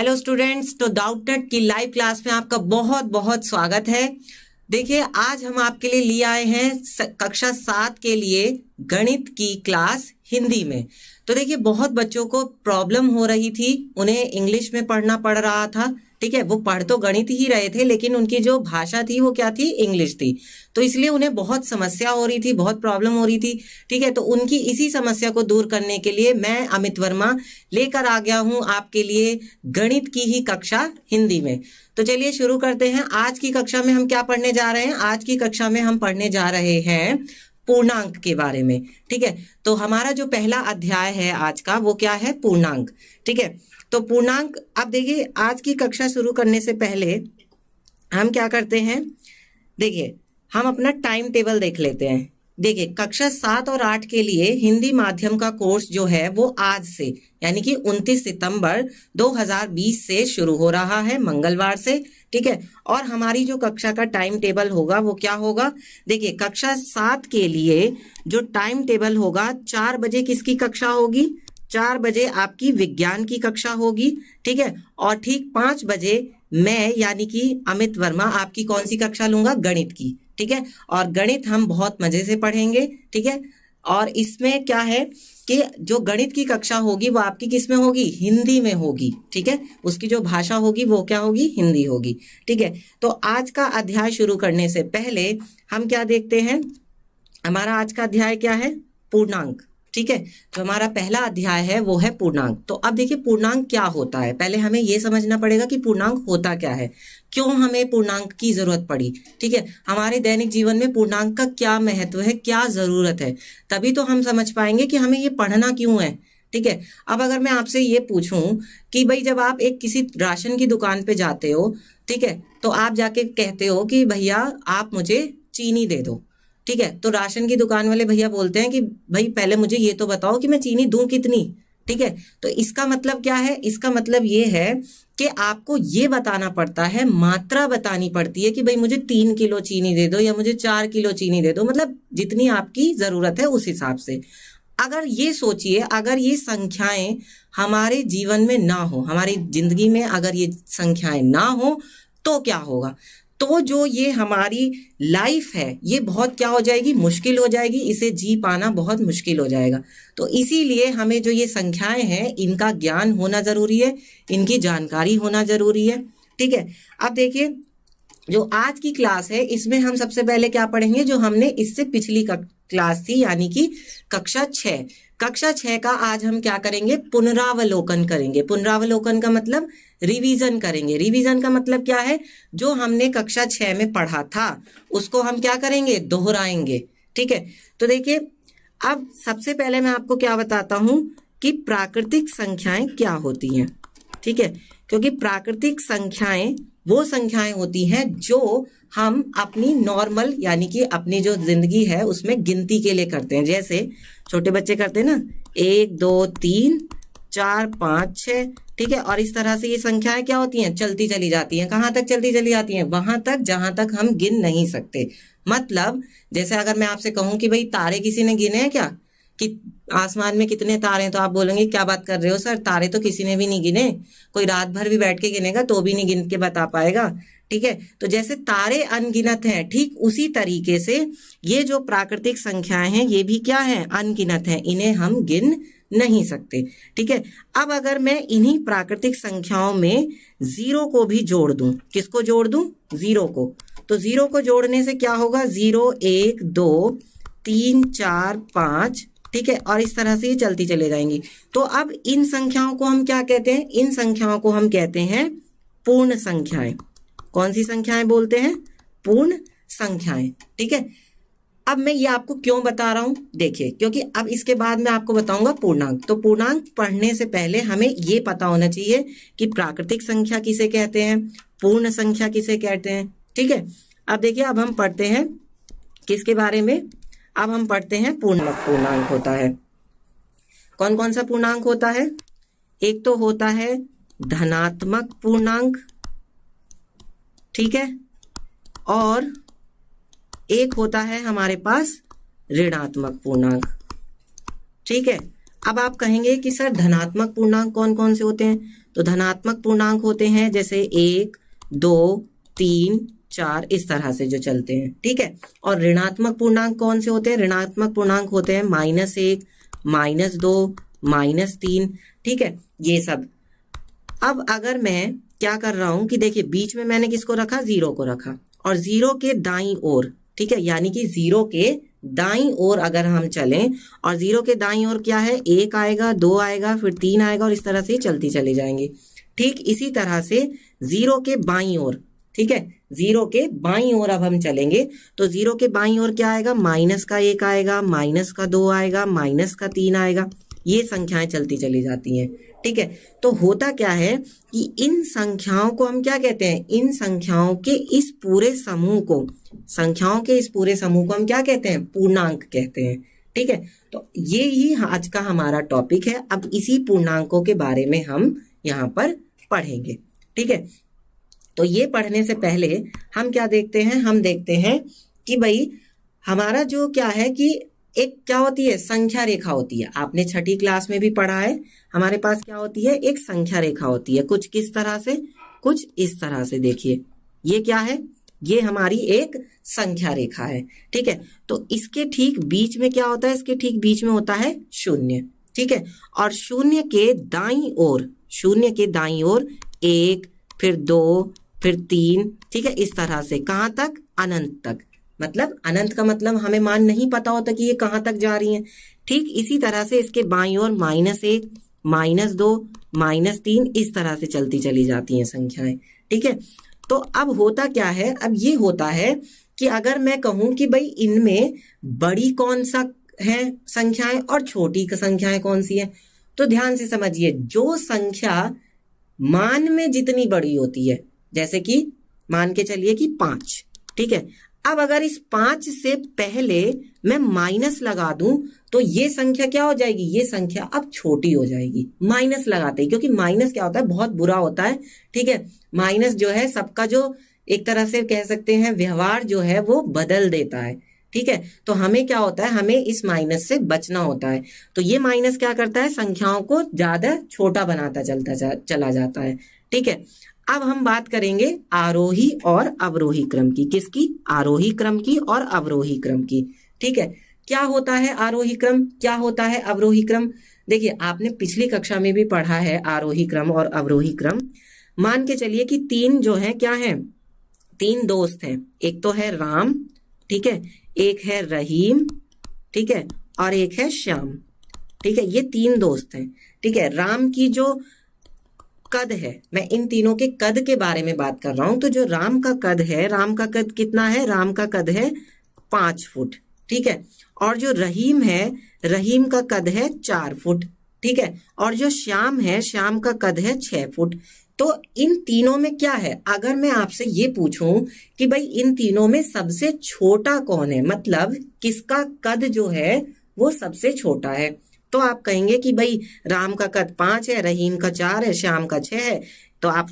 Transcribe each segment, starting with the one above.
Hello students, तो Doubtnut की live class में आपका बहुत बहुत स्वागत है। देखिए, आज हम आपके लिए लिए आए हैं कक्षा 7 के लिए गणित की क्लास हिंदी में। तो देखिए, बहुत बच्चों को प्रॉब्लम हो रही थी, उन्हें इंग्लिश में पढ़ना पड़ रहा था। ठीक है, वो पढ़ तो गणित ही रहे थे लेकिन उनकी जो भाषा थी वो क्या थी, इंग्लिश थी। तो इसलिए उन्हें बहुत समस्या हो रही थी, बहुत प्रॉब्लम हो रही थी। ठीक है, तो उनकी इसी समस्या को दूर करने के लिए मैं अमित वर्मा लेकर आ गया हूं आपके लिए गणित की ही कक्षा हिंदी में। तो चलिए शुरू करते हैं। आज की कक्षा में हम क्या पढ़ने जा रहे हैं? आज की कक्षा में हम पढ़ने जा रहे हैं पूर्णांक के बारे में। ठीक है, तो हमारा जो पहला अध्याय है आज का वो क्या है? पूर्णांक। ठीक है, तो पूर्णांक, अब देखिए, आज की कक्षा शुरू करने से पहले हम क्या करते हैं, देखिए हम अपना टाइम टेबल देख लेते हैं। देखिए, कक्षा 7 और 8 के लिए हिंदी माध्यम का कोर्स जो है वो आज से यानी कि 29 सितंबर 2020 से शुरू हो रहा है, मंगलवार से। ठीक है, और हमारी जो कक्षा का टाइम टेबल होगा वो क्या होगा? देखिए, कक्षा 7 के लिए जो टाइम टेबल होगा, 4 बजे किसकी कक्षा होगी? 4 बजे आपकी विज्ञान की कक्षा होगी। ठीक है, और ठीक 5 बजे मैं यानी कि अमित वर्मा आपकी कौन सी कक्षा लूंगा? गणित की। ठीक है, और गणित हम बहुत मजे से पढ़ेंगे। ठीक है, और इसमें क्या है कि जो गणित की कक्षा होगी वो आपकी किस में होगी? हिंदी में होगी। ठीक है, उसकी जो भाषा होगी वो क्या होगी? हिंदी होगी। ठीक है, तो आज का अध्याय शुरू करने से पहले हम क्या देखते हैं? हमारा आज का अध्याय क्या है? पूर्णांक। ठीक है, तो हमारा पहला अध्याय है वो है पूर्णांक। तो अब देखिए, पूर्णांक क्या होता है, पहले हमें ये समझना पड़ेगा कि पूर्णांक होता क्या है, क्यों हमें पूर्णांक की जरूरत पड़ी। ठीक है, हमारे दैनिक जीवन में पूर्णांक का क्या महत्व है, क्या जरूरत है, तभी तो हम समझ पाएंगे कि हमें ये पढ़ना क्यों है। ठीक है, अब अगर मैं आपसे ये पूछूं कि भाई, जब आप एक किसी राशन की दुकान पे जाते हो, ठीक है, तो आप जाके कहते हो कि भैया आप मुझे चीनी दे दो। ठीक है, तो राशन की दुकान वाले भैया बोलते हैं कि भाई पहले मुझे ये तो बताओ कि मैं चीनी दूं कितनी। ठीक है, तो इसका मतलब क्या है? इसका मतलब ये है कि आपको ये बताना पड़ता है, मात्रा बतानी पड़ती है कि भाई मुझे 3 किलो चीनी दे दो या मुझे 4 किलो चीनी दे दो, मतलब जितनी आपकी जरूरत है उस हिसाब से। अगर ये सोचिए, अगर ये संख्याएं हमारे जीवन में ना हो, हमारी जिंदगी में अगर ये संख्याएं ना हो तो क्या होगा? तो जो ये हमारी लाइफ है ये बहुत क्या हो जाएगी? मुश्किल हो जाएगी, इसे जी पाना बहुत मुश्किल हो जाएगा। तो इसीलिए हमें जो ये संख्याएं हैं इनका ज्ञान होना जरूरी है, इनकी जानकारी होना जरूरी है। ठीक है, अब देखिए, जो आज की क्लास है इसमें हम सबसे पहले क्या पढ़ेंगे? जो हमने इससे पिछली क्लास थी यानी कि कक्षा 6। कक्षा 6 का आज हम क्या करेंगे? पुनरावलोकन करेंगे। पुनरावलोकन का मतलब रिवीजन करेंगे। रिवीजन का मतलब क्या है? जो हमने कक्षा 6 में पढ़ा था उसको हम क्या करेंगे? दोहराएंगे। ठीक है, तो देखिए, अब सबसे पहले मैं आपको क्या बताता हूं कि प्राकृतिक संख्याएं क्या होती हैं। ठीक है, क्योंकि प्राकृतिक संख्याएं वो संख्याएं होती हैं जो हम अपनी नॉर्मल यानी कि अपनी जो जिंदगी है उसमें गिनती के लिए करते हैं। जैसे छोटे बच्चे करते हैं ना, 1 2 3 4 5 6। ठीक है, और इस तरह से ये संख्याएं क्या होती हैं? चलती चली जाती हैं। कहाँ तक चलती चली जाती हैं? वहां तक जहां तक हम गिन नहीं सकते। मतलब जैसे अगर मैं आपसे कहूं कि भाई तारे किसी ने गिने हैं क्या, कि आसमान में कितने तारे हैं, तो आप बोलेंगे क्या बात कर रहे हो सर, तारे तो किसी ने भी नहीं गिने। कोई रात भर भी बैठ के गिनेगा तो भी नहीं गिन के बता पाएगा। ठीक है, तो जैसे तारे अनगिनत हैं, ठीक उसी तरीके से ये जो प्राकृतिक संख्याएं हैं ये भी क्या है? अनगिनत हैं, इन्हें हम गिन नहीं सकते। ठीक है, अब अगर मैं इन्हीं प्राकृतिक संख्याओं में जीरो को भी जोड़ दूं, किसको जोड़ दूं? जीरो को। तो जीरो को जोड़ने से क्या होगा? 0 1 2 3 4 5। ठीक है, और इस तरह से ये चलती चले जाएंगी। तो अब इन संख्याओं को हम क्या कहते हैं? इन संख्याओं को हम कहते हैं पूर्ण संख्याएं। कौन सी संख्याएं बोलते हैं? पूर्ण संख्याएं। ठीक है, अब मैं ये आपको क्यों बता रहा हूं? देखिए, क्योंकि अब इसके बाद मैं आपको बताऊंगा पूर्णांक। तो पूर्णांक पढ़ने से पहले हमें ये पता होना चाहिए कि प्राकृतिक संख्या किसे कहते हैं, पूर्ण संख्या किसे कहते हैं। ठीक है, अब देखिए, अब हम पढ़ते हैं किसके बारे में? अब हम पढ़ते हैं पूर्णांक होता है। कौन कौन सा पूर्णांक होता है? एक तो होता है धनात्मक पूर्णांक। ठीक है, और एक होता है हमारे पास ऋणात्मक पूर्णांक। ठीक है, अब आप कहेंगे कि सर धनात्मक पूर्णांक कौन कौन से होते हैं? तो धनात्मक पूर्णांक होते हैं जैसे 1, 2, 3, 4 इस तरह से जो चलते हैं, ठीक है। और ऋणात्मक पूर्णांक कौन से होते हैं? ऋणात्मक पूर्णांक होते हैं -1, -2, -3, ठीक है, ये सब। अब अगर मैं क्या कर रहा हूं कि देखिए बीच में मैंने किसको रखा? 0 को रखा, और 0 के दाईं ओर, ठीक है, यानी कि 0 के दाईं ओर अगर हम चलें, और 0 के दाईं ओर क्या है? 1 आएगा, 2 आएगा, फिर 3 आएगा, और इस तरह से चलती चले जाएंगे। ठीक इसी तरह से 0 के बाईं ओर, ठीक है, 0 के बाईं ओर अब हम चलेंगे तो 0 के बाईं ओर क्या आएगा? -1 आएगा, -2 आएगा, -3 आएगा, ये संख्याएं चलती चली जाती हैं, ठीक है। तो होता क्या है कि इन संख्याओं को हम क्या कहते हैं? इन संख्याओं के इस पूरे समूह को, संख्याओं के इस पूरे समूह को हम क्या कहते हैं? पूर्णांक कहते हैं, ठीक है। तो ये ही आज का हमारा टॉपिक है। अब इसी पूर्णांकों के बारे में हम यहाँ पर पढ़ेंगे, ठीक है। तो ये पढ़ने से पहले हम क्या देखते हैं? हम देखते हैं कि भाई हमारा जो क्या है कि एक क्या होती है? संख्या रेखा होती है। आपने छठी क्लास में भी पढ़ा है, हमारे पास क्या होती है? एक संख्या रेखा होती है, कुछ किस तरह से? कुछ इस तरह से। देखिए ये क्या है? ये हमारी एक संख्या रेखा है, ठीक है। तो इसके ठीक बीच में क्या होता है? इसके ठीक बीच में होता है 0, ठीक है। और शून्य के दाईं ओर, शून्य के दाईं ओर 1, फिर 2, फिर 3, ठीक है, इस तरह से कहाँ तक? अनंत तक। मतलब अनंत का मतलब हमें मान नहीं पता होता कि ये कहाँ तक जा रही हैं। ठीक इसी तरह से इसके बाईं ओर -1, -2, -3 इस तरह से चलती चली जाती हैं संख्याएं, ठीक है। तो अब होता क्या है? अब ये होता है कि अगर मैं कहूं कि भाई इनमें बड़ी कौन सा है संख्याएं और छोटी संख्याएं कौन सी है, तो ध्यान से समझिए, जो संख्या मान में जितनी बड़ी होती है, जैसे कि मान के चलिए कि 5, ठीक है। अब अगर इस 5 से पहले मैं माइनस लगा दूं तो ये संख्या क्या हो जाएगी? ये संख्या अब छोटी हो जाएगी माइनस लगाते ही, क्योंकि माइनस क्या होता है? बहुत बुरा होता है, ठीक है। माइनस जो है सबका जो एक तरह से कह सकते हैं व्यवहार जो है वो बदल देता है, ठीक है। तो हमें क्या होता है? हमें इस माइनस से बचना होता है। तो ये माइनस क्या करता है? संख्याओं को ज्यादा छोटा बनाता चला जाता है, ठीक है। अब हम बात करेंगे आरोही और अवरोही क्रम की। किसकी? आरोही क्रम की और अवरोही क्रम की, ठीक है। क्या होता है आरोही क्रम, क्या होता है अवरोही क्रम? देखिए आपने पिछली कक्षा में भी पढ़ा है आरोही क्रम और अवरोही क्रम। मान के चलिए कि 3 जो है क्या है? 3 दोस्त हैं। एक तो है राम, ठीक है, एक है रहीम, ठीक है, और एक है श्याम, ठीक है। ये 3 दोस्त हैं, ठीक है। राम की जो कद है, मैं इन तीनों के कद के बारे में बात कर रहा हूं। तो जो राम का कद है, राम का कद कितना है? राम का कद है 5 फुट, ठीक है। और जो रहीम है, रहीम का कद है 4 फुट, ठीक है। और जो श्याम है, श्याम का कद है 6 फुट। तो इन तीनों में क्या है? अगर मैं आपसे ये पूछूं कि भाई इन तीनों में सबसे छोटा कौन है, मतलब किसका कद जो है वो सबसे छोटा है, तो आप कहेंगे कि भाई राम का कद 5 है, रहीम का 4 है, श्याम का 6 है। तो आप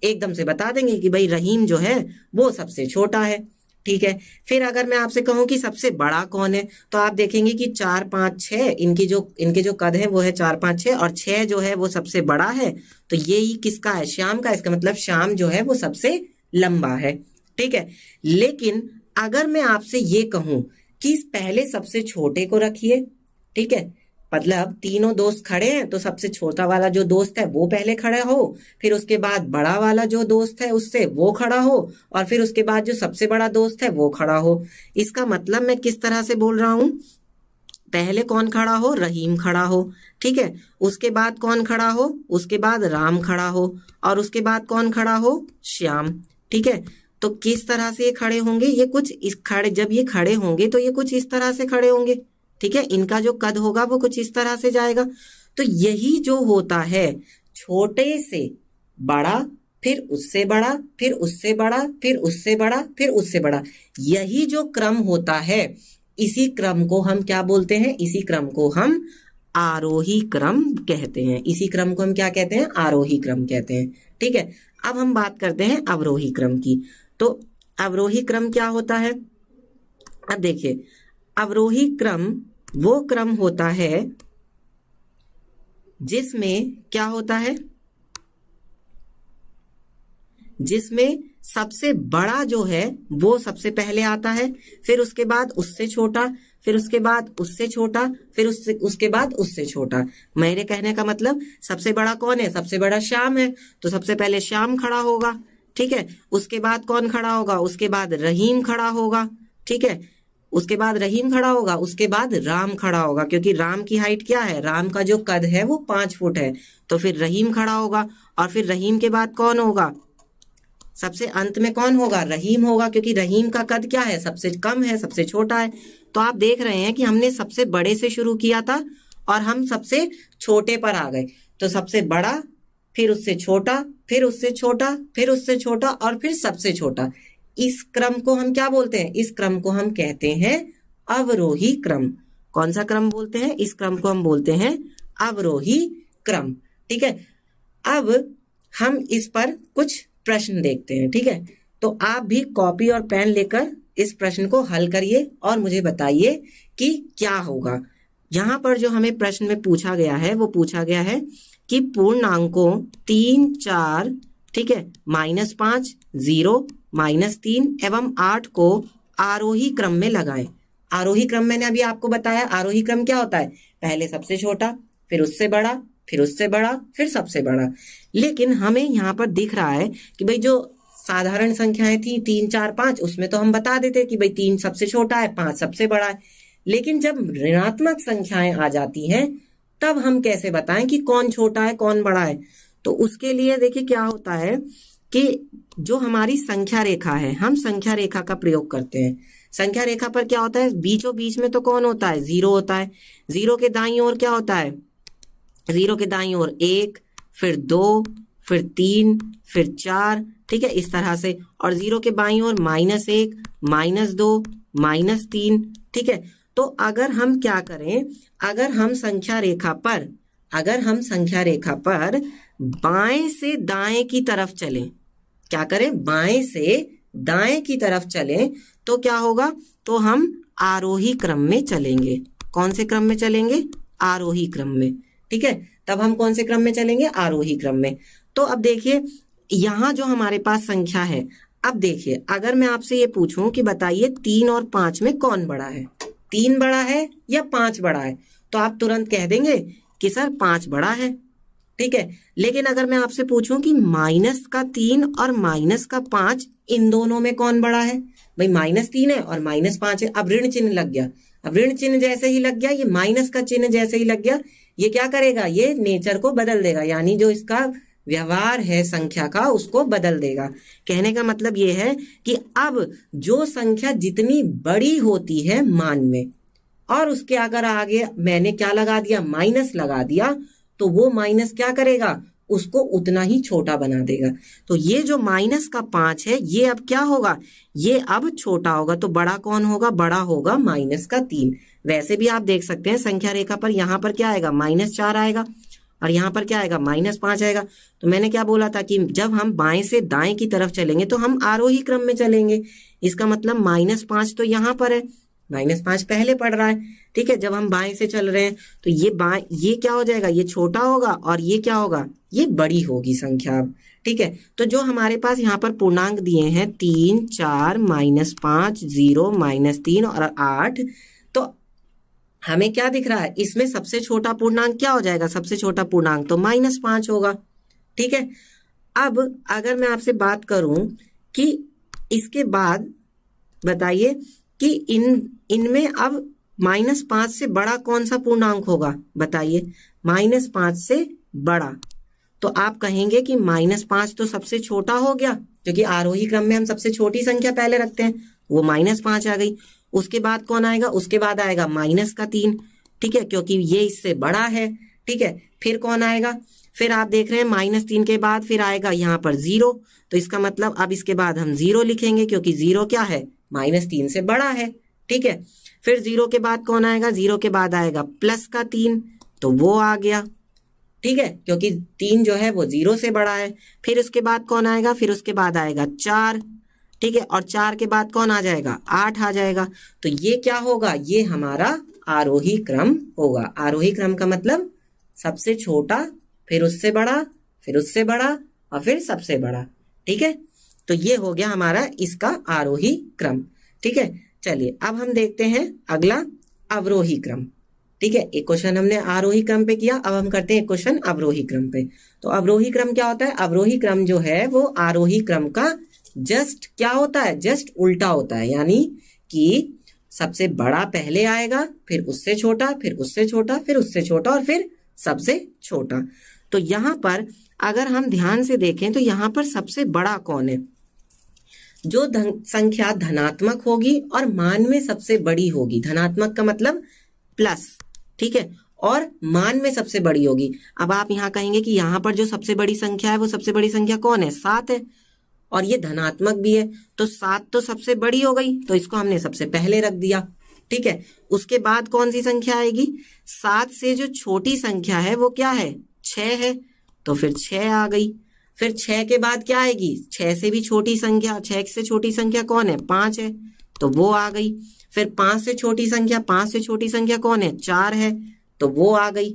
एकदम से बता देंगे कि भाई रहीम जो है वो सबसे छोटा है, ठीक है। फिर अगर मैं आपसे कहूं कि सबसे बड़ा कौन है, तो आप देखेंगे कि 4, 5, 6 इनके जो कद है वो है 4, 5, 6, और 6 जो है वो सबसे बड़ा है। तो ये ही किसका है? श्याम का। इसका मतलब श्याम जो है वो सबसे लंबा है, ठीक है। लेकिन अगर मैं आपसे ये कहूं कि पहले सबसे छोटे को रखिए, ठीक है, मतलब तीनों दोस्त खड़े हैं तो सबसे छोटा वाला जो दोस्त है वो पहले खड़ा हो, फिर उसके बाद बड़ा वाला जो दोस्त है उससे वो खड़ा हो, और फिर उसके बाद जो सबसे बड़ा दोस्त है वो खड़ा हो। इसका मतलब मैं किस तरह से बोल रहा हूं? पहले कौन खड़ा हो? रहीम खड़ा हो, ठीक है। उसके बाद कौन खड़ा हो? उसके बाद राम खड़ा हो, और उसके बाद कौन खड़ा हो? श्याम, ठीक है। तो किस तरह से ये खड़े होंगे? ये कुछ जब ये खड़े होंगे तो ये कुछ इस तरह से खड़े होंगे, ठीक है। इनका जो कद होगा वो कुछ इस तरह से जाएगा। तो यही जो होता है, छोटे से बड़ा, फिर उससे बड़ा, फिर उससे बड़ा, फिर उससे बड़ा, फिर उससे बड़ा, यही जो क्रम होता है, इसी क्रम को हम क्या बोलते हैं? इसी क्रम को हम आरोही क्रम कहते हैं। इसी क्रम को हम क्या कहते हैं? आरोही क्रम कहते हैं, ठीक है। अब हम बात करते हैं अवरोही क्रम की। तो अवरोही क्रम क्या होता है? अब देखिए, अवरोही क्रम वो क्रम होता है जिसमें क्या होता है, जिसमें सबसे बड़ा जो है वो सबसे पहले आता है, फिर उसके बाद उससे छोटा, फिर उसके बाद उससे छोटा, फिर उसके बाद उससे छोटा। मेरे कहने का मतलब सबसे बड़ा कौन है, सबसे बड़ा श्याम है, तो सबसे पहले श्याम खड़ा होगा, ठीक है। उसके बाद कौन खड़ा होगा, उसके बाद रहीम खड़ा होगा, ठीक है। उसके बाद रहीम खड़ा होगा, उसके बाद राम खड़ा होगा, क्योंकि राम की हाइट क्या है, राम का जो कद है वो 5 फुट है, तो फिर रहीम खड़ा होगा। और फिर रहीम के बाद कौन होगा, सबसे अंत में कौन होगा, रहीम होगा, क्योंकि रहीम का कद क्या है, सबसे कम है, सबसे छोटा है। तो आप देख रहे हैं कि हमने सबसे बड़े से शुरू किया था और हम सबसे छोटे पर आ गए। तो सबसे बड़ा, फिर उससे छोटा, फिर उससे छोटा, फिर उससे छोटा और फिर सबसे छोटा। इस क्रम को हम क्या बोलते हैं, इस क्रम को हम कहते हैं अवरोही क्रम। कौन सा क्रम बोलते हैं, इस क्रम को हम बोलते हैं अवरोही क्रम, ठीक है। अब हम इस पर कुछ प्रश्न देखते हैं, ठीक है। तो आप भी कॉपी और पेन लेकर इस प्रश्न को हल करिए और मुझे बताइए कि क्या होगा। यहाँ पर जो हमें प्रश्न में पूछा गया है वो पूछा गया है कि पूर्णांकों 3, 4, ठीक है, -5, 0, -3 एवं 8 को आरोही क्रम में लगाएं। आरोही क्रम मैंने अभी आपको बताया, आरोही क्रम क्या होता है, पहले सबसे छोटा, फिर उससे बड़ा, फिर उससे बड़ा, फिर सबसे बड़ा। लेकिन हमें यहाँ पर दिख रहा है कि भाई जो साधारण संख्याएं थी 3, 4, 5, उसमें तो हम बता देते कि भाई 3 सबसे छोटा है, 5 सबसे बड़ा है। लेकिन जब ऋणात्मक संख्याएं आ जाती हैं तब हम कैसे बताएं कि कौन छोटा है कौन बड़ा है। तो उसके लिए देखिए क्या होता है कि जो हमारी संख्या रेखा है, हम संख्या रेखा का प्रयोग करते हैं। संख्या रेखा पर क्या होता है, बीचों बीच में तो कौन होता है, 0 होता है। 0 के दाईं ओर क्या होता है, 0 के दाईं ओर 1, फिर 2, फिर 3, फिर 4, ठीक है, इस तरह से। और 0 के बाईं ओर -1, -2, -3, ठीक है। तो अगर हम क्या करें, अगर हम संख्या रेखा पर बाएं से दाएं की तरफ चलें, क्या करें, बाएं से दाएं की तरफ चलें, तो क्या होगा, तो हम आरोही क्रम में चलेंगे। कौन से क्रम में चलेंगे, आरोही क्रम में, ठीक है। तब हम कौन से क्रम में चलेंगे, आरोही क्रम में। तो अब देखिए यहाँ जो हमारे पास संख्या है, अब देखिए अगर मैं आपसे ये पूछूं कि बताइए 3 और 5 में कौन बड़ा है, 3 बड़ा है या 5 बड़ा है, तो आप तुरंत कह देंगे कि सर 5 बड़ा है, ठीक है। लेकिन अगर मैं आपसे पूछूं कि -3 और -5 इन दोनों में कौन बड़ा है, भाई -3 है और -5 है, अब ऋण चिन्ह लग गया। अब ऋण चिन्ह जैसे ही लग गया, ये माइनस का चिन्ह जैसे ही लग गया, ये क्या करेगा, ये नेचर को बदल देगा, यानी जो इसका व्यवहार है संख्या का उसको बदल देगा। कहने का मतलब ये है कि अब जो संख्या जितनी बड़ी होती है मान में, और उसके अगर आगे मैंने क्या लगा दिया, माइनस लगा दिया, तो वो माइनस क्या करेगा, उसको उतना ही छोटा बना देगा। तो ये जो -5 है ये अब क्या होगा, ये अब छोटा होगा। तो बड़ा कौन होगा, बड़ा होगा -3। वैसे भी आप देख सकते हैं संख्या रेखा पर यहाँ पर क्या आएगा, -4 आएगा और यहाँ पर क्या आएगा, -5 आएगा। तो मैंने क्या बोला था कि जब हम बाएं से दाएं की तरफ चलेंगे तो हम आरोही क्रम में चलेंगे। इसका मतलब -5 तो यहाँ पर है, -5 पहले पड़ रहा है, ठीक है। जब हम बाएं से चल रहे हैं तो ये क्या हो जाएगा, ये छोटा होगा और ये क्या होगा, ये बड़ी होगी संख्या अब, ठीक है। तो जो हमारे पास यहाँ पर पूर्णांक दिए हैं 3, 4, -5, 0, -3 और 8, तो हमें क्या दिख रहा है, इसमें सबसे छोटा पूर्णांक क्या हो जाएगा, सबसे छोटा पूर्णांक तो -5 होगा, ठीक है। अब अगर मैं आपसे बात करूं कि इसके बाद बताइए कि इनमें अब -5 से बड़ा कौन सा पूर्णांक होगा, बताइए, -5 से बड़ा। तो आप कहेंगे कि -5 तो सबसे छोटा हो गया, क्योंकि आरोही क्रम में हम सबसे छोटी संख्या पहले रखते हैं, वो -5 आ गई। उसके बाद कौन आएगा, उसके बाद आएगा -3, ठीक है, क्योंकि ये इससे बड़ा है, ठीक है। फिर कौन आएगा, फिर आप देख रहे हैं -3 के बाद फिर आएगा यहाँ पर 0, तो इसका मतलब अब इसके बाद हम 0 लिखेंगे, क्योंकि 0 क्या है, -3 से बड़ा है, ठीक है। फिर 0 के बाद कौन आएगा, 0 के बाद आएगा +3, तो वो आ गया, ठीक है, क्योंकि 3 जो है वो 0 से बड़ा है। फिर उसके बाद कौन आएगा, फिर उसके बाद आएगा 4, ठीक है, और 4 के बाद कौन आ जाएगा, 8 आ जाएगा। तो ये क्या होगा, ये हमारा आरोही क्रम होगा। आरोही क्रम का मतलब सबसे छोटा, फिर उससे बड़ा, फिर उससे बड़ा और फिर सबसे बड़ा। ठीक है, तो ये हो गया हमारा इसका आरोही क्रम। ठीक है, चलिए अब हम देखते हैं अगला अवरोही क्रम। ठीक है, एक क्वेश्चन हमने आरोही क्रम पे किया, अब हम करते हैं क्वेश्चन अवरोही क्रम पे। तो अवरोही क्रम क्या होता है? अवरोही क्रम जो है वो आरोही क्रम का जस्ट क्या होता है? जस्ट उल्टा होता है, यानी कि सबसे बड़ा पहले आएगा, फिर उससे छोटा, फिर उससे छोटा, फिर उससे छोटा और फिर सबसे छोटा। तो यहाँ पर अगर हम ध्यान से देखें तो यहाँ पर सबसे बड़ा कौन है? जो संख्या धनात्मक होगी और मान में सबसे बड़ी होगी। धनात्मक का मतलब प्लस, ठीक है, और मान में सबसे बड़ी होगी। अब आप यहाँ कहेंगे कि यहाँ पर जो सबसे बड़ी संख्या है वो सबसे बड़ी संख्या कौन है? 7 है, और ये धनात्मक भी है, तो 7 तो सबसे बड़ी हो गई, तो इसको हमने सबसे पहले रख दिया। ठीक है, उसके बाद कौन सी संख्या आएगी? 7 से जो छोटी संख्या है वो क्या है? 6 है, तो फिर 6 आ गई। फिर 6 के बाद क्या आएगी? 6 से भी छोटी संख्या, 6 से छोटी संख्या कौन है? 5 है, तो वो आ गई। फिर 5 से छोटी संख्या, 5 से छोटी संख्या कौन है? 4 है, तो वो आ गई।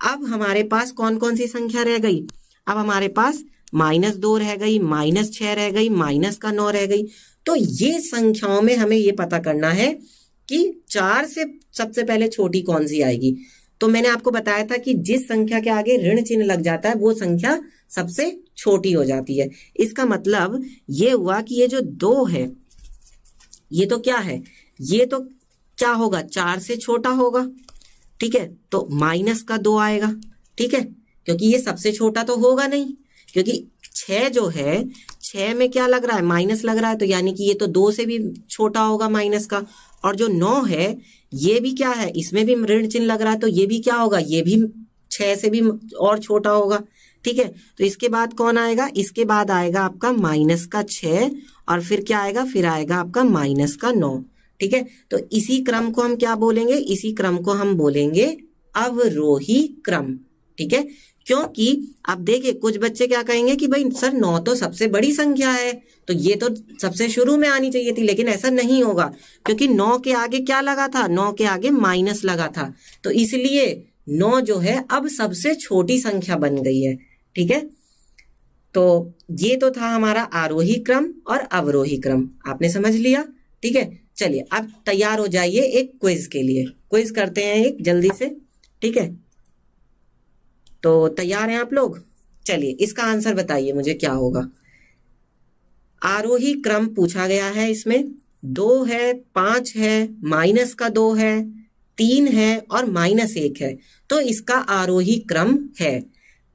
अब हमारे पास कौन कौन सी संख्या रह गई? अब हमारे पास -2 रह गई, -6 रह गई, -9 रह गई। तो ये संख्याओं में हमें ये पता करना है कि 4 से सबसे पहले छोटी कौन सी आएगी। तो मैंने आपको बताया था कि जिस संख्या के आगे ऋण चिन्ह लग जाता है वो संख्या सबसे छोटी हो जाती है। इसका मतलब ये हुआ कि ये जो 2 है, ये तो क्या है? ये तो क्या होगा? 4 से छोटा होगा। ठीक है, तो -2 आएगा। ठीक है, क्योंकि ये सबसे छोटा तो होगा नहीं, क्योंकि 6 जो है, 6 में क्या लग रहा है? माइनस लग रहा है, तो यानी कि ये तो 2 से भी छोटा होगा माइनस का। और जो 9 है ये भी क्या है? इसमें भी ऋण चिन्ह लग रहा है, तो ये भी क्या होगा? ये भी 6 से भी और छोटा होगा। ठीक है, तो इसके बाद कौन आएगा? इसके बाद आएगा आपका -6 और फिर क्या आएगा? फिर आएगा आपका -9। ठीक है, तो इसी क्रम को हम क्या बोलेंगे? इसी क्रम को हम बोलेंगे अवरोही क्रम। ठीक है, क्योंकि अब देखिए कुछ बच्चे क्या कहेंगे कि भाई सर 9 तो सबसे बड़ी संख्या है, तो ये तो सबसे शुरू में आनी चाहिए थी, लेकिन ऐसा नहीं होगा, क्योंकि 9 के आगे क्या लगा था? 9 के आगे माइनस लगा था, तो इसलिए 9 जो है अब सबसे छोटी संख्या बन गई है। ठीक है, तो ये तो था हमारा आरोही क्रम और अवरोही क्रम, आपने समझ लिया। ठीक है, चलिए अब तैयार हो जाइए एक क्विज के लिए। क्विज करते हैं एक जल्दी से। ठीक है, तो तैयार हैं आप लोग? चलिए इसका आंसर बताइए मुझे क्या होगा। आरोही क्रम पूछा गया है, इसमें 2 है, 5 है, -2 है, 3 है और -1 है, तो इसका आरोही क्रम है।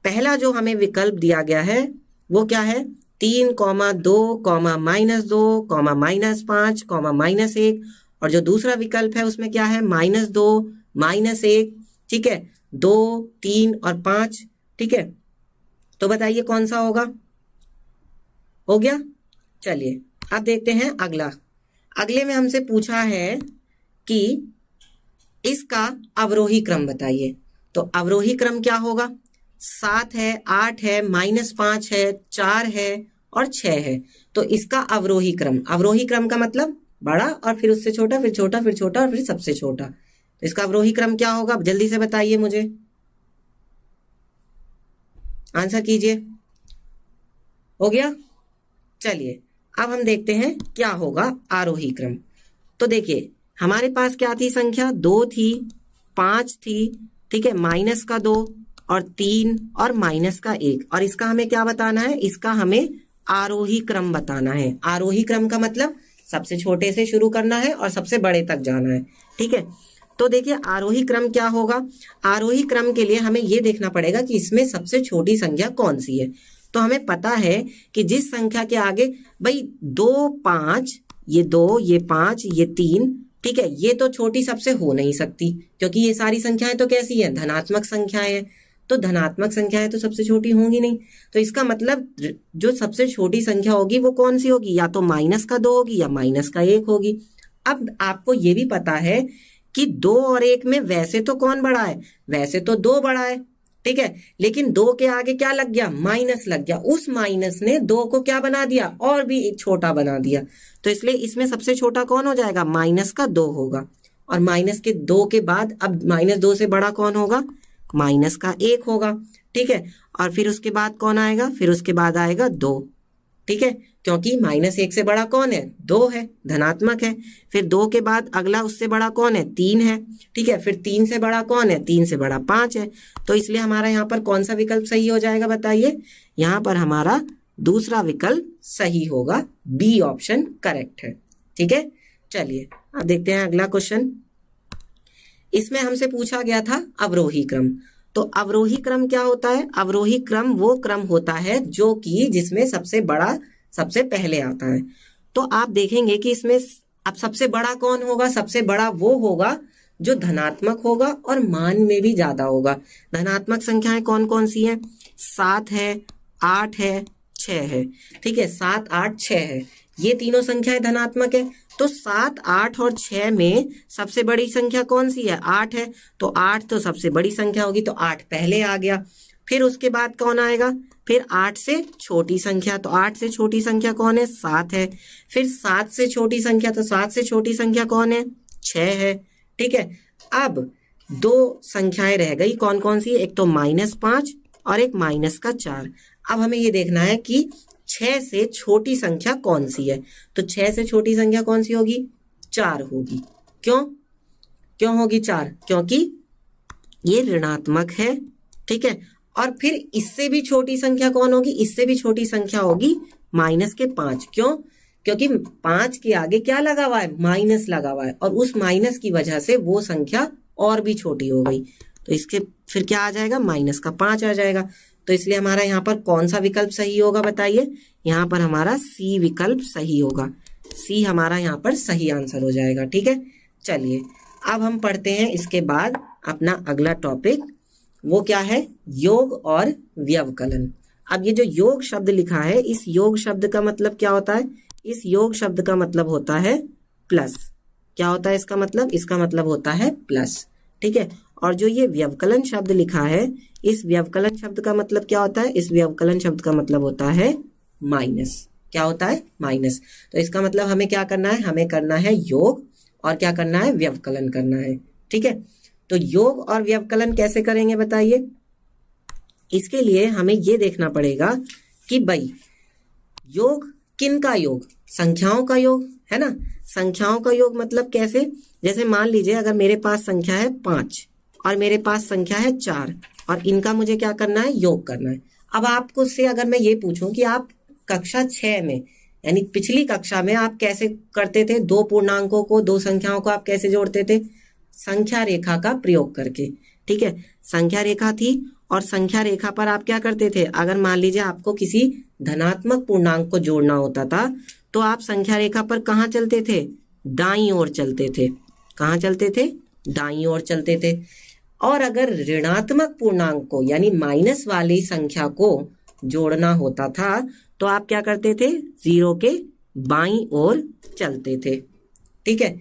पहला जो हमें विकल्प दिया गया है वो क्या है? 3, 2, -2, -5, -1, और जो दूसरा विकल्प है उसमें क्या है? -2, -1। ठीक है, 2, 3 और 5। ठीक है, तो बताइए कौन सा होगा? हो गया? चलिए अब देखते हैं अगला। अगले में हमसे पूछा है कि इसका अवरोही क्रम बताइए। तो अवरोही क्रम क्या होगा? 7 है, 8 है, -5 है, 4 है और 6 है, तो इसका अवरोही क्रम। अवरोही क्रम का मतलब बड़ा और फिर उससे छोटा, फिर छोटा, फिर छोटा और फिर सबसे छोटा। तो इसका अवरोही क्रम क्या होगा? जल्दी से बताइए मुझे, आंसर कीजिए। हो गया? चलिए अब हम देखते हैं क्या होगा आरोही क्रम। तो देखिए हमारे पास क्या थी संख्या? 2 थी, 5 थी, ठीक है, -2 और 3 और -1, और इसका हमें क्या बताना है? इसका हमें आरोही क्रम बताना है। आरोही क्रम का मतलब सबसे छोटे से शुरू करना है और सबसे बड़े तक जाना है। ठीक है, तो देखिए आरोही क्रम क्या होगा? आरोही क्रम के लिए हमें ये देखना पड़ेगा कि इसमें सबसे छोटी संख्या कौन सी है। तो हमें पता है कि जिस संख्या के आगे भाई 2, 5, ये 2, ये 5, ये 3, ठीक है, ये तो छोटी सबसे हो नहीं सकती, क्योंकि ये सारी संख्याएं तो कैसी है? धनात्मक संख्याएं हैं, तो धनात्मक संख्याएं तो सबसे छोटी होंगी नहीं। तो इसका मतलब जो सबसे छोटी संख्या होगी वो कौन सी होगी? या तो -2 होगी या -1 होगी। अब आपको ये भी पता है कि 2 और 1 में वैसे तो कौन बड़ा है? वैसे तो 2 बड़ा है, ठीक है, लेकिन 2 के आगे क्या लग गया? माइनस लग गया। उस माइनस ने 2 को क्या बना दिया? और भी छोटा बना दिया। तो इसलिए इसमें सबसे छोटा कौन हो जाएगा? -2 होगा। और -2 के बाद अब -2 से बड़ा कौन होगा? माइनस का 1 होगा, ठीक है। और फिर उसके बाद कौन आएगा, फिर उसके बाद आएगा 2, ठीक है, क्योंकि -1 से बड़ा कौन है, 2 है, धनात्मक है। फिर 2 के बाद अगला उससे बड़ा कौन है, 3 है, ठीक है। फिर 3 से बड़ा कौन है, 3 से बड़ा 5 है। तो इसलिए हमारा यहाँ पर कौन सा विकल्प सही हो जाएगा बताइए, यहाँ पर हमारा दूसरा विकल्प सही होगा, बी ऑप्शन करेक्ट है, ठीक है। चलिए अब देखते हैं अगला क्वेश्चन। इसमें हमसे पूछा गया था अवरोही क्रम। तो अवरोही क्रम क्या होता है, अवरोही क्रम वो क्रम होता है जो कि जिसमें सबसे बड़ा सबसे पहले आता है। तो आप देखेंगे कि इसमें अब सबसे बड़ा कौन होगा, सबसे बड़ा वो होगा जो धनात्मक होगा और मान में भी ज्यादा होगा। धनात्मक संख्याएं कौन कौन सी हैं, 7 है, 8 है, 6 है, ठीक है। 7, 8, 6 है, ये तीनों संख्याएं धनात्मक है। तो 7, 8 और 6 में सबसे बड़ी संख्या कौन सी है, 8 है। तो 8 तो सबसे बड़ी संख्या होगी, तो 8 पहले आ गया। फिर उसके बाद कौन आएगा, फिर 8 से छोटी संख्या, तो 8 से छोटी संख्या कौन है, 7 है। फिर 7 से छोटी संख्या, तो 7 से छोटी संख्या कौन है, 6 है, ठीक है। अब 2 संख्याएं रह गई, कौन कौन सी, एक तो -5 और एक -4। अब हमें ये देखना है कि 6 से छोटी संख्या कौन सी है। तो 6 से छोटी संख्या कौन सी होगी, 4 होगी। क्यों होगी 4, क्योंकि ये ऋणात्मक है, ठीक है। और फिर इससे भी छोटी संख्या कौन होगी, इससे भी छोटी संख्या होगी -5। क्योंकि 5 के आगे क्या लगा हुआ है, माइनस लगा हुआ है, और उस माइनस की वजह से वो संख्या और भी छोटी हो गई। तो इसके फिर क्या आ जाएगा, -5 आ जाएगा। तो इसलिए हमारा यहाँ पर कौन सा विकल्प सही होगा बताइए, यहाँ पर हमारा सी विकल्प सही होगा। सी हमारा यहाँ पर सही आंसर हो जाएगा, ठीक है। चलिए अब हम पढ़ते हैं इसके बाद अपना अगला टॉपिक, वो क्या है, योग और व्यवकलन। अब ये जो योग शब्द लिखा है, इस योग शब्द का मतलब क्या होता है, इस योग शब्द का मतलब होता है प्लस। क्या होता है इसका मतलब, इसका मतलब होता है प्लस, ठीक है। और जो ये व्यवकलन शब्द लिखा है, इस व्यवकलन शब्द का मतलब क्या होता है, इस व्यवकलन शब्द का मतलब होता है माइनस। क्या होता है, माइनस। तो इसका मतलब हमें क्या करना है, हमें करना है योग और क्या करना है, व्यवकलन करना है, ठीक है। तो योग और व्यवकलन कैसे करेंगे बताइए। इसके लिए हमें ये देखना पड़ेगा कि भाई योग किन का योग, संख्याओं का योग है ना। संख्याओं का योग मतलब कैसे, जैसे मान लीजिए अगर मेरे पास संख्या है 5 और मेरे पास संख्या है 4 और इनका मुझे क्या करना है, योग करना है। अब आपको से अगर मैं ये पूछूं कि आप कक्षा 6 में यानी पिछली कक्षा में आप कैसे करते थे, दो पूर्णांकों को, दो संख्याओं को आप कैसे जोड़ते थे, संख्या रेखा का प्रयोग करके, ठीक है। संख्या रेखा थी और संख्या रेखा पर आप क्या करते थे, अगर मान लीजिए आपको किसी धनात्मक पूर्णांक को जोड़ना होता था तो आप संख्या रेखा पर कहाँ चलते थे, दाईं ओर चलते थे। कहाँ चलते थे, दाईं ओर चलते थे। और अगर ऋणात्मक पूर्णांक को यानी माइनस वाली संख्या को जोड़ना होता था तो आप क्या करते थे, 0 के बाईं ओर चलते थे, ठीक है।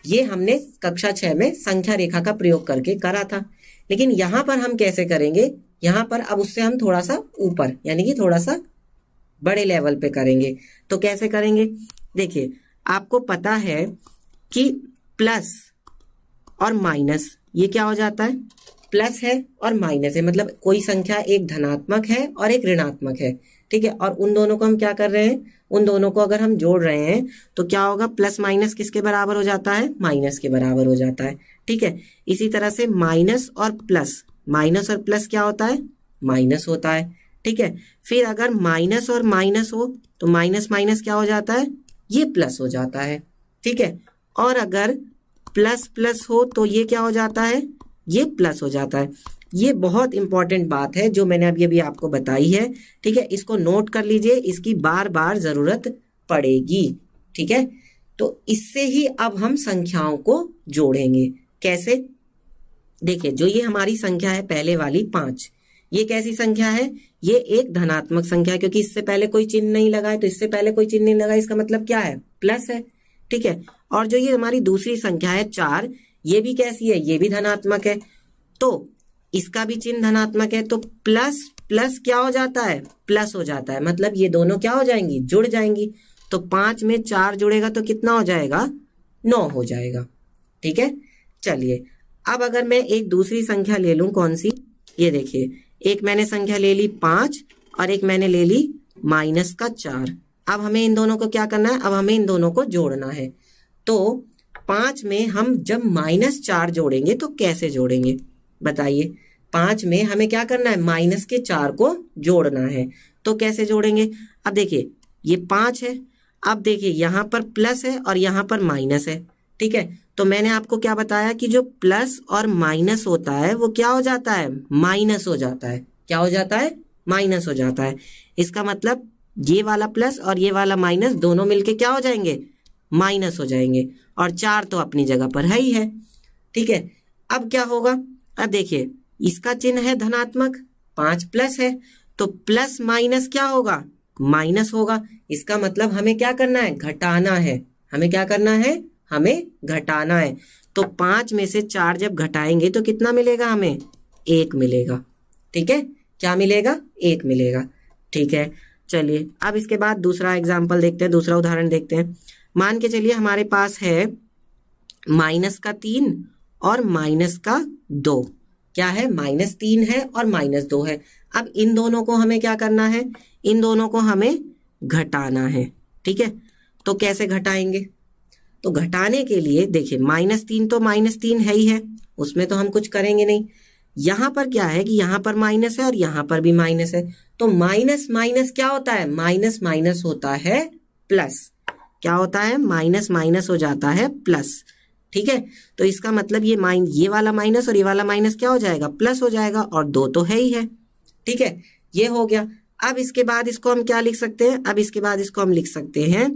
ये हमने कक्षा 6 में संख्या रेखा का प्रयोग करके करा था। लेकिन यहाँ पर हम कैसे करेंगे, यहाँ पर अब उससे हम थोड़ा सा ऊपर यानी कि थोड़ा सा बड़े लेवल पे करेंगे। तो कैसे करेंगे, देखिए आपको पता है कि प्लस और माइनस ये क्या हो जाता है, प्लस है और माइनस है, मतलब कोई संख्या एक धनात्मक है और एक ऋणात्मक है, ठीक है। और उन दोनों को हम क्या कर रहे हैं, उन दोनों को अगर हम जोड़ रहे हैं तो क्या होगा, प्लस माइनस किसके बराबर हो जाता है, माइनस के बराबर हो जाता है, ठीक है। इसी तरह से माइनस और प्लस क्या होता है, माइनस होता है, ठीक है। फिर अगर माइनस और माइनस हो तो माइनस माइनस क्या हो जाता है, ये प्लस हो जाता है, ठीक है। और अगर प्लस प्लस हो तो ये क्या हो जाता है, ये प्लस हो जाता है। ये बहुत इंपॉर्टेंट बात है जो मैंने अभी आपको बताई है, ठीक है। इसको नोट कर लीजिए, इसकी बार बार जरूरत पड़ेगी, ठीक है। तो इससे ही अब हम संख्याओं को जोड़ेंगे। कैसे, देखिए जो ये हमारी संख्या है पहले वाली 5, ये कैसी संख्या है, ये एक धनात्मक संख्या है क्योंकि इससे पहले कोई चिन्ह नहीं लगा है, तो इससे पहले कोई चिन्ह नहीं लगा, इसका मतलब क्या है, प्लस है, ठीक है। और जो ये हमारी दूसरी संख्या है 4, ये भी कैसी है, ये भी धनात्मक है, तो इसका भी चिन्ह धनात्मक है, तो प्लस प्लस क्या हो जाता है, प्लस हो जाता है, मतलब ये दोनों क्या हो जाएंगी, जुड़ जाएंगी। तो 5 में 4 जुड़ेगा तो कितना हो जाएगा, 9 हो जाएगा, ठीक है। चलिए अब अगर मैं एक दूसरी संख्या ले लूं, कौन सी, ये देखिए, एक मैंने संख्या ले ली 5 और एक मैंने ले ली -4। अब हमें इन दोनों को क्या करना है, अब हमें इन दोनों को जोड़ना है। तो 5 में हम जब -4 जोड़ेंगे तो कैसे जोड़ेंगे बताइए। 5 में हमें क्या करना है, -4 को जोड़ना है। तो कैसे जोड़ेंगे, अब देखिए ये 5 है, अब देखिए यहाँ पर प्लस है और यहाँ पर माइनस है, ठीक है। तो मैंने आपको क्या बताया कि जो प्लस और माइनस होता है वो क्या हो जाता है, माइनस हो जाता है। क्या हो जाता है, माइनस हो जाता है। इसका मतलब ये वाला प्लस और ये वाला माइनस दोनों मिलके क्या हो जाएंगे, माइनस हो जाएंगे। और 4 तो अपनी जगह पर है ही है, ठीक है। अब क्या होगा, अब देखिए इसका चिन्ह है धनात्मक, 5 प्लस है, तो प्लस माइनस क्या होगा, माइनस होगा। इसका मतलब हमें क्या करना है, घटाना है। हमें क्या करना है, हमें घटाना है। तो 5 में से 4 जब घटाएंगे तो कितना मिलेगा हमें, 1 मिलेगा, ठीक है। क्या मिलेगा, 1 मिलेगा, ठीक है। चलिए अब इसके बाद दूसरा एग्जाम्पल देखते हैं, दूसरा उदाहरण देखते हैं। मान के चलिए हमारे पास है -3 और -2। क्या है, -3 है और -2 है। अब इन दोनों को हमें क्या करना है, इन दोनों को हमें घटाना है, ठीक है। तो कैसे घटाएंगे, तो घटाने के लिए देखिए -3 तो -3 है ही है, उसमें तो हम कुछ करेंगे नहीं। यहाँ पर क्या है कि यहाँ पर माइनस है और यहाँ पर भी माइनस है, तो माइनस माइनस क्या होता है, माइनस माइनस होता है प्लस। क्या होता है, माइनस माइनस हो जाता है प्लस, ठीक है। तो इसका मतलब ये वाला माइनस और ये वाला माइनस क्या हो जाएगा, प्लस हो जाएगा, और 2 तो है ही है, ठीक है। ये हो गया। अब इसके बाद इसको हम क्या लिख सकते हैं, अब इसके बाद इसको हम लिख सकते हैं,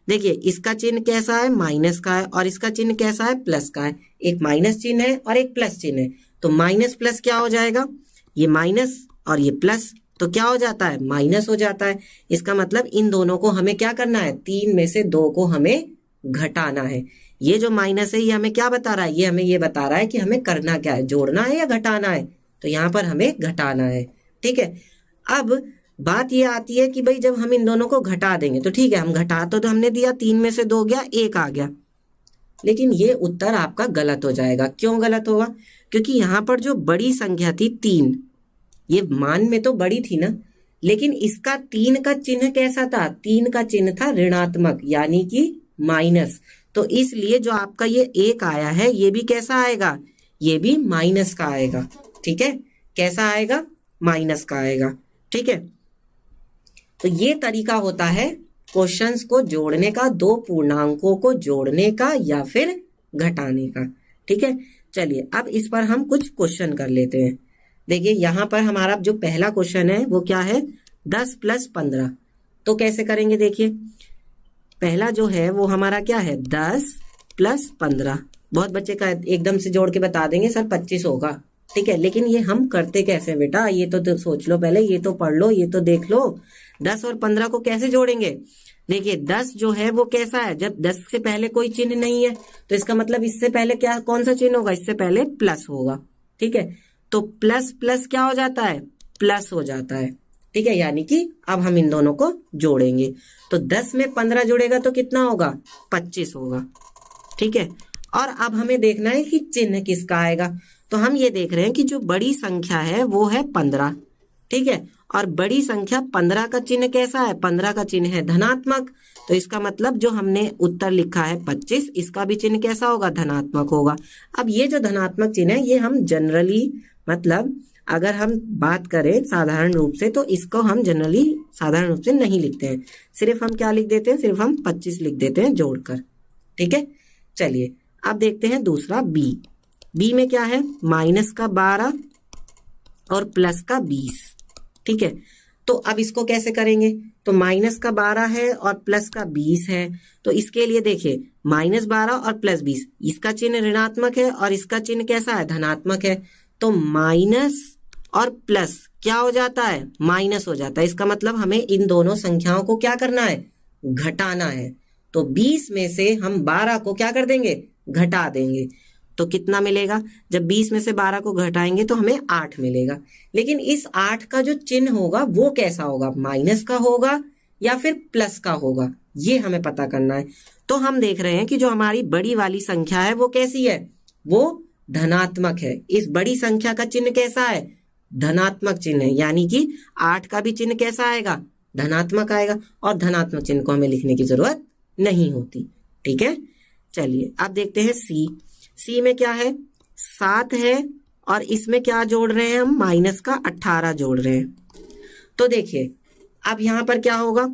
देखिए इसका चिन्ह कैसा है, माइनस का है, और इसका चिन्ह कैसा है, प्लस का है। एक माइनस चिन्ह है और एक प्लस चिन्ह है, तो माइनस प्लस क्या हो जाएगा, ये माइनस और ये प्लस, तो क्या हो जाता है, माइनस हो जाता है। इसका मतलब इन दोनों को हमें क्या करना है, 3 में से 2 को हमें घटाना है। ये जो माइनस है ये हमें क्या बता रहा है, ये हमें ये बता रहा है कि हमें करना क्या है, जोड़ना है या घटाना है। तो यहाँ पर हमें घटाना है, ठीक है। अब बात ये आती है कि भाई जब हम इन दोनों को घटा देंगे तो ठीक है, हम घटा तो हमने दिया, 3 में से 2 गया, 1 आ गया, लेकिन ये उत्तर आपका गलत हो जाएगा। क्यों गलत होगा, क्योंकि यहाँ पर जो बड़ी संख्या थी 3, ये मान में तो बड़ी थी ना, लेकिन इसका 3 का चिन्ह कैसा था, 3 का चिन्ह था ऋणात्मक, यानी कि माइनस। तो इसलिए जो आपका ये 1 आया है ये भी कैसा आएगा, ये भी माइनस का आएगा, ठीक है। कैसा आएगा, माइनस का आएगा, ठीक है। तो ये तरीका होता है क्वेश्चंस को जोड़ने का, 2 पूर्णांकों को जोड़ने का या फिर घटाने का, ठीक है। चलिए अब इस पर हम कुछ क्वेश्चन कर लेते हैं। देखिए यहाँ पर हमारा जो पहला क्वेश्चन है वो क्या है, 10 + 15। तो कैसे करेंगे, देखिए पहला जो है वो हमारा क्या है, 10 + 15। बहुत बच्चे का एकदम से जोड़ के बता देंगे सर 25 होगा, ठीक है, लेकिन ये हम करते कैसे बेटा, ये तो सोच लो पहले, ये तो पढ़ लो, ये तो देख लो। 10 और 15 को कैसे जोड़ेंगे, देखिए 10 जो है वो कैसा है, जब 10 से पहले कोई चिन्ह नहीं है तो इसका मतलब इससे पहले क्या, कौन सा चिन्ह होगा, इससे पहले प्लस होगा, ठीक है। तो प्लस प्लस क्या हो जाता है, प्लस हो जाता है, ठीक है। यानी कि अब हम इन दोनों को जोड़ेंगे, तो 10 में 15 जुड़ेगा तो कितना होगा, 25 होगा, ठीक है। और अब हमें देखना है कि चिन्ह किसका आएगा। तो हम ये देख रहे हैं कि जो बड़ी संख्या है वो है 15, ठीक है, और बड़ी संख्या 15 का चिन्ह कैसा है, 15 का चिन्ह है धनात्मक। तो इसका मतलब जो हमने उत्तर लिखा है 25, इसका भी चिन्ह कैसा होगा, धनात्मक होगा। अब ये जो धनात्मक चिन्ह है ये हम जनरली, मतलब अगर हम बात करें साधारण रूप से, तो इसको हम जनरली साधारण रूप से नहीं लिखते हैं, सिर्फ हम क्या लिख देते हैं, सिर्फ हम 25 लिख देते हैं जोड़कर, ठीक है। चलिए अब देखते हैं दूसरा बी में क्या है, -12 और +20, ठीक है। तो अब इसको कैसे करेंगे, तो -12 है और +20 है, तो इसके लिए देखिए -12 और +20, इसका चिन्ह ऋणात्मक है और इसका चिन्ह कैसा है, धनात्मक है। तो माइनस और प्लस क्या हो जाता है, माइनस हो जाता है। इसका मतलब हमें इन दोनों संख्याओं को क्या करना है, घटाना है। तो 20 में से हम 12 को क्या कर देंगे, घटा देंगे, तो कितना मिलेगा, जब 20 में से 12 को घटाएंगे तो हमें 8 मिलेगा। लेकिन इस 8 का जो चिन्ह होगा वो कैसा होगा, माइनस का होगा या फिर प्लस का होगा, ये हमें पता करना है। तो हम देख रहे हैं कि जो हमारी बड़ी वाली संख्या है वो कैसी है, वो धनात्मक है। इस बड़ी संख्या का चिन्ह कैसा है, धनात्मक चिन्ह है, यानी कि 8 का भी चिन्ह कैसा आएगा, धनात्मक आएगा, और धनात्मक चिन्ह को हमें लिखने की जरूरत नहीं होती। ठीक है, चलिए अब देखते हैं सी में क्या है, 7 है और इसमें क्या जोड़ रहे हैं हम, माइनस का 18 जोड़ रहे हैं। तो देखिए अब यहां पर क्या होगा,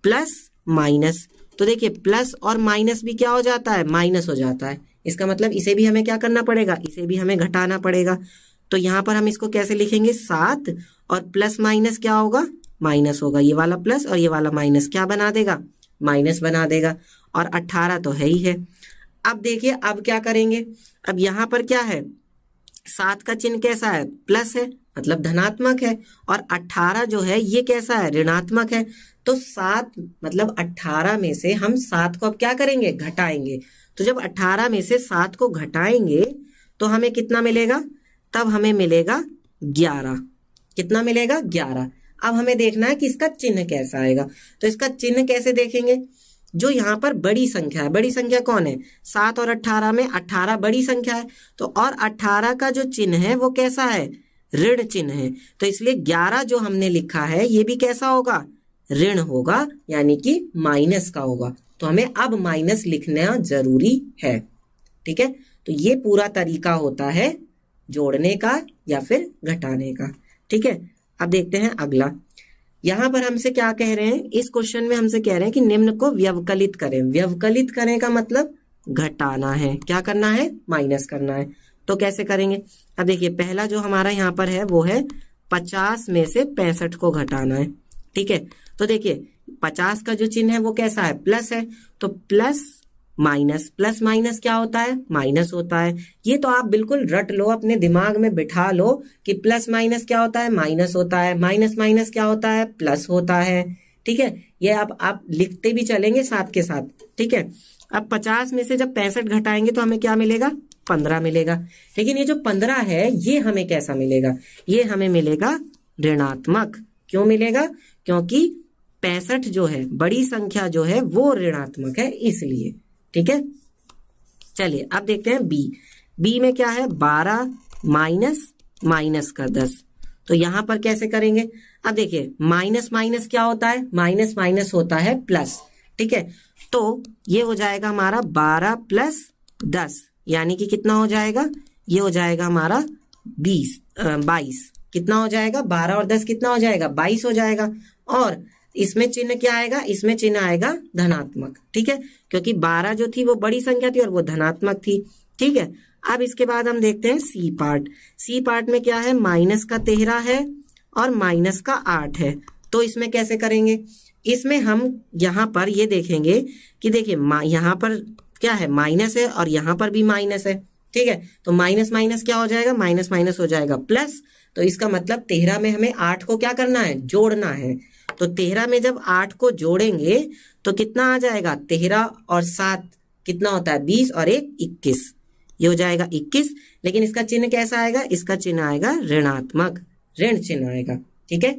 प्लस माइनस, तो देखिए प्लस और माइनस भी क्या हो जाता है, माइनस हो जाता है। इसका मतलब इसे भी हमें क्या करना पड़ेगा, इसे भी हमें घटाना पड़ेगा। तो यहाँ पर हम इसको कैसे लिखेंगे, 7 और प्लस माइनस क्या होगा, माइनस होगा, ये वाला प्लस और ये वाला माइनस क्या बना देगा, माइनस बना देगा, और 18 तो है ही है। अब देखिए अब क्या करेंगे, अब यहाँ पर क्या है, 7 का चिन्ह कैसा है, प्लस है, मतलब धनात्मक है, और 18 जो है ये कैसा है, ऋणात्मक है। तो 7 मतलब 18 में से हम 7 को अब क्या करेंगे, घटाएंगे। तो जब 18 में से 7 को घटाएंगे तो हमें कितना मिलेगा, तब हमें मिलेगा 11। कितना मिलेगा, 11। अब हमें देखना है कि इसका चिन्ह कैसा आएगा। तो इसका चिन्ह कैसे देखेंगे, जो यहाँ पर बड़ी संख्या है, बड़ी संख्या कौन है, 7 और 18 में 18 बड़ी संख्या है, तो और 18 का जो चिन्ह है वो कैसा है, ऋण चिन्ह है। तो इसलिए 11 जो हमने लिखा है ये भी कैसा होगा, ऋण होगा, यानी कि माइनस का होगा। तो हमें अब माइनस लिखना जरूरी है। ठीक है, तो ये पूरा तरीका होता है जोड़ने का या फिर घटाने का। ठीक है, अब देखते हैं अगला। यहाँ पर हमसे क्या कह रहे हैं, इस क्वेश्चन में हमसे कह रहे हैं कि निम्न को व्यवकलित करें। व्यवकलित करने का मतलब घटाना है, क्या करना है, माइनस करना है। तो कैसे करेंगे, अब देखिए पहला जो हमारा यहाँ पर है वो है 50 में से 65 को घटाना है। ठीक है, तो देखिए 50 का जो चिन्ह है वो कैसा है, प्लस है, तो प्लस माइनस, प्लस माइनस क्या होता है, माइनस होता है। ये तो आप बिल्कुल रट लो, अपने दिमाग में बिठा लो कि प्लस माइनस क्या होता है, माइनस होता है, माइनस माइनस क्या होता है, प्लस होता है। ठीक है, ये आप लिखते भी चलेंगे साथ के साथ। ठीक है, अब 50 में से जब 65 घटाएंगे तो हमें क्या मिलेगा, 15 मिलेगा। लेकिन ये जो 15 है ये हमें कैसा मिलेगा, ये हमें मिलेगा ऋणात्मक। क्यों मिलेगा, क्योंकि 65 जो है, बड़ी संख्या जो है वो ऋणात्मक है, इसलिए। ठीक है, चलिए अब देखते हैं बी में क्या है, 12 माइनस माइनस का 10। तो यहां पर कैसे करेंगे, अब देखिए माइनस माइनस क्या होता है, माइनस माइनस होता है प्लस। ठीक है, तो ये हो जाएगा हमारा 12 प्लस 10, यानी कि कितना हो जाएगा, ये हो जाएगा हमारा 22। कितना हो जाएगा, 12 और 10 कितना हो जाएगा, 22 हो जाएगा। और इसमें चिन्ह क्या आएगा, इसमें चिन्ह आएगा धनात्मक। ठीक है, क्योंकि 12 जो थी वो बड़ी संख्या थी और वो धनात्मक थी। ठीक है, अब इसके बाद हम देखते हैं सी पार्ट। सी पार्ट में क्या है, माइनस का 13 है और माइनस का 8 है। तो इसमें कैसे करेंगे, इसमें हम यहाँ पर ये देखेंगे कि देखिए यहाँ पर क्या है, माइनस है और यहाँ पर भी माइनस है। ठीक है, तो माइनस माइनस क्या हो जाएगा, माइनस माइनस हो जाएगा प्लस। तो इसका मतलब 13 में हमें 8 को क्या करना है, जोड़ना है। तो 13 में जब 8 को जोड़ेंगे तो कितना आ जाएगा, 13 और 7 कितना होता है, 20 और 1 21, ये हो जाएगा 21। लेकिन इसका चिन्ह कैसा आएगा, इसका चिन्ह आएगा ऋणात्मक, ऋण चिन्ह आएगा। ठीक है,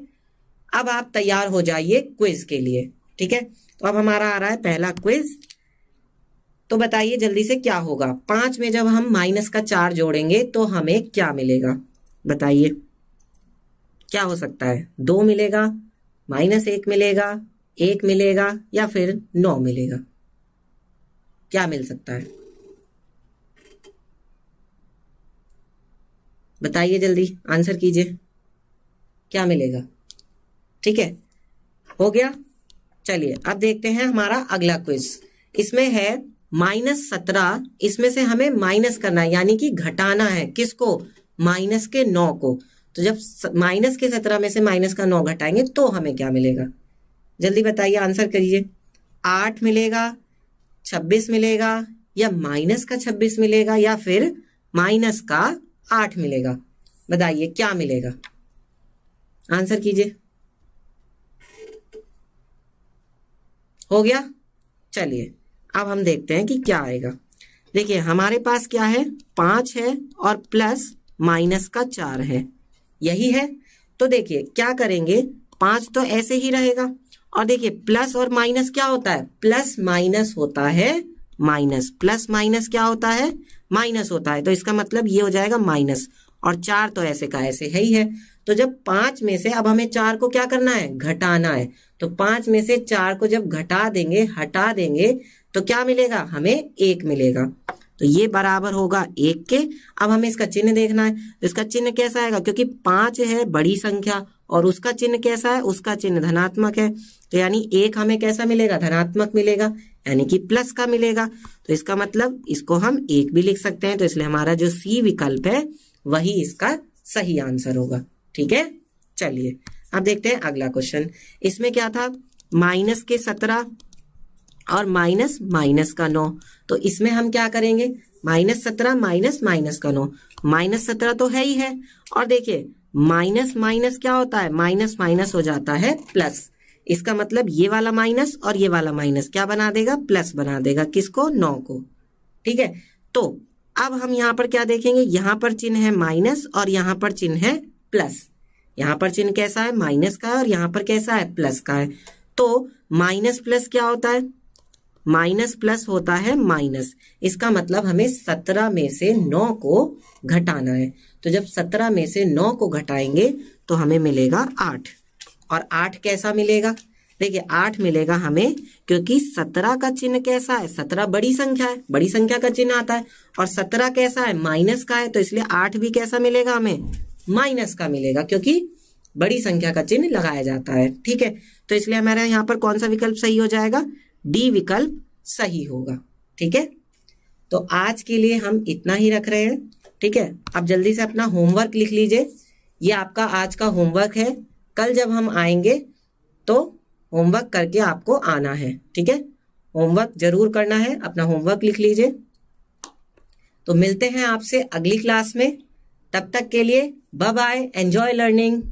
अब आप तैयार हो जाइए क्विज के लिए। ठीक है, तो अब हमारा आ रहा है पहला क्विज। तो बताइए जल्दी से क्या होगा, 5 में जब हम माइनस का 4 जोड़ेंगे तो हमें क्या मिलेगा, बताइए क्या हो सकता है, 2 मिलेगा, -1 मिलेगा, 1 मिलेगा, या फिर 9 मिलेगा, क्या मिल सकता है, बताइए जल्दी आंसर कीजिए, क्या मिलेगा। ठीक है, हो गया। चलिए अब देखते हैं हमारा अगला क्विज। इसमें है -17, इसमें से हमें माइनस करना है, यानी कि घटाना है, किसको, माइनस के 9 को। तो जब माइनस के 17 में से माइनस का 9 घटाएंगे तो हमें क्या मिलेगा, जल्दी बताइए, आंसर करिए। 8 मिलेगा, 26 मिलेगा, या माइनस का 26 मिलेगा, या फिर माइनस का 8 मिलेगा, बताइए क्या मिलेगा, आंसर कीजिए। हो गया, चलिए अब हम देखते हैं कि क्या आएगा। देखिए हमारे पास क्या है, 5 है और प्लस माइनस का 4 है, यही है। तो देखिए क्या करेंगे, 5 तो ऐसे ही रहेगा, और देखिए प्लस और माइनस क्या होता है, प्लस माइनस होता है माइनस, प्लस माइनस क्या होता है, माइनस होता है। तो इसका मतलब ये हो जाएगा माइनस, और 4 तो ऐसे का ऐसे है ही है। तो जब 5 में से अब हमें 4 को क्या करना है, घटाना है। तो 5 में से 4 को जब घटा देंगे, हटा देंगे, तो क्या मिलेगा, हमें 1 मिलेगा। तो ये बराबर होगा 1 के। अब हमें इसका चिन्ह देखना है, तो इसका चिन्ह कैसा आएगा, क्योंकि 5 है बड़ी संख्या और उसका चिन्ह कैसा है, उसका चिन्ह धनात्मक है। तो यानी 1 हमें कैसा मिलेगा, धनात्मक मिलेगा, यानी कि प्लस का मिलेगा। तो इसका मतलब इसको हम 1 भी लिख सकते हैं। तो इसलिए हमारा जो सी विकल्प है वही इसका सही आंसर होगा। ठीक है, चलिए अब देखते हैं अगला क्वेश्चन। इसमें क्या था, माइनस के 17 और माइनस माइनस का 9। तो इसमें हम क्या करेंगे, -17 माइनस माइनस का 9, -17 तो है ही है। और देखिए माइनस माइनस क्या होता है, माइनस माइनस हो जाता है प्लस। इसका मतलब ये वाला माइनस और ये वाला माइनस क्या बना देगा, प्लस बना देगा। किसको, 9 को। ठीक है, तो अब हम यहाँ पर क्या देखेंगे, यहाँ पर चिन्ह है माइनस और यहाँ पर चिन्ह है प्लस। यहाँ पर चिन्ह कैसा है, माइनस का है, और यहाँ पर कैसा है, प्लस का है। तो माइनस प्लस क्या होता है, माइनस प्लस होता है माइनस। इसका मतलब हमें 17 में से 9 को घटाना है। तो जब 17 में से 9 को घटाएंगे तो हमें मिलेगा 8। और 8 कैसा मिलेगा, देखिए 8 मिलेगा हमें, क्योंकि 17 का चिन्ह कैसा है, 17 बड़ी संख्या है, बड़ी संख्या का चिन्ह आता है, और 17 कैसा है, माइनस का है। तो इसलिए 8 भी कैसा मिलेगा हमें, माइनस का मिलेगा, क्योंकि बड़ी संख्या का चिन्ह लगाया जाता है। ठीक है, तो इसलिए हमारा यहाँ पर कौन सा विकल्प सही हो जाएगा, डी विकल्प सही होगा। ठीक है, तो आज के लिए हम इतना ही रख रहे हैं। ठीक है, अब जल्दी से अपना होमवर्क लिख लीजिए। ये आपका आज का होमवर्क है। कल जब हम आएंगे तो होमवर्क करके आपको आना है। ठीक है, होमवर्क जरूर करना है, अपना होमवर्क लिख लीजिए। तो मिलते हैं आपसे अगली क्लास में, तब तक के लिए बाय बाय, एंजॉय लर्निंग।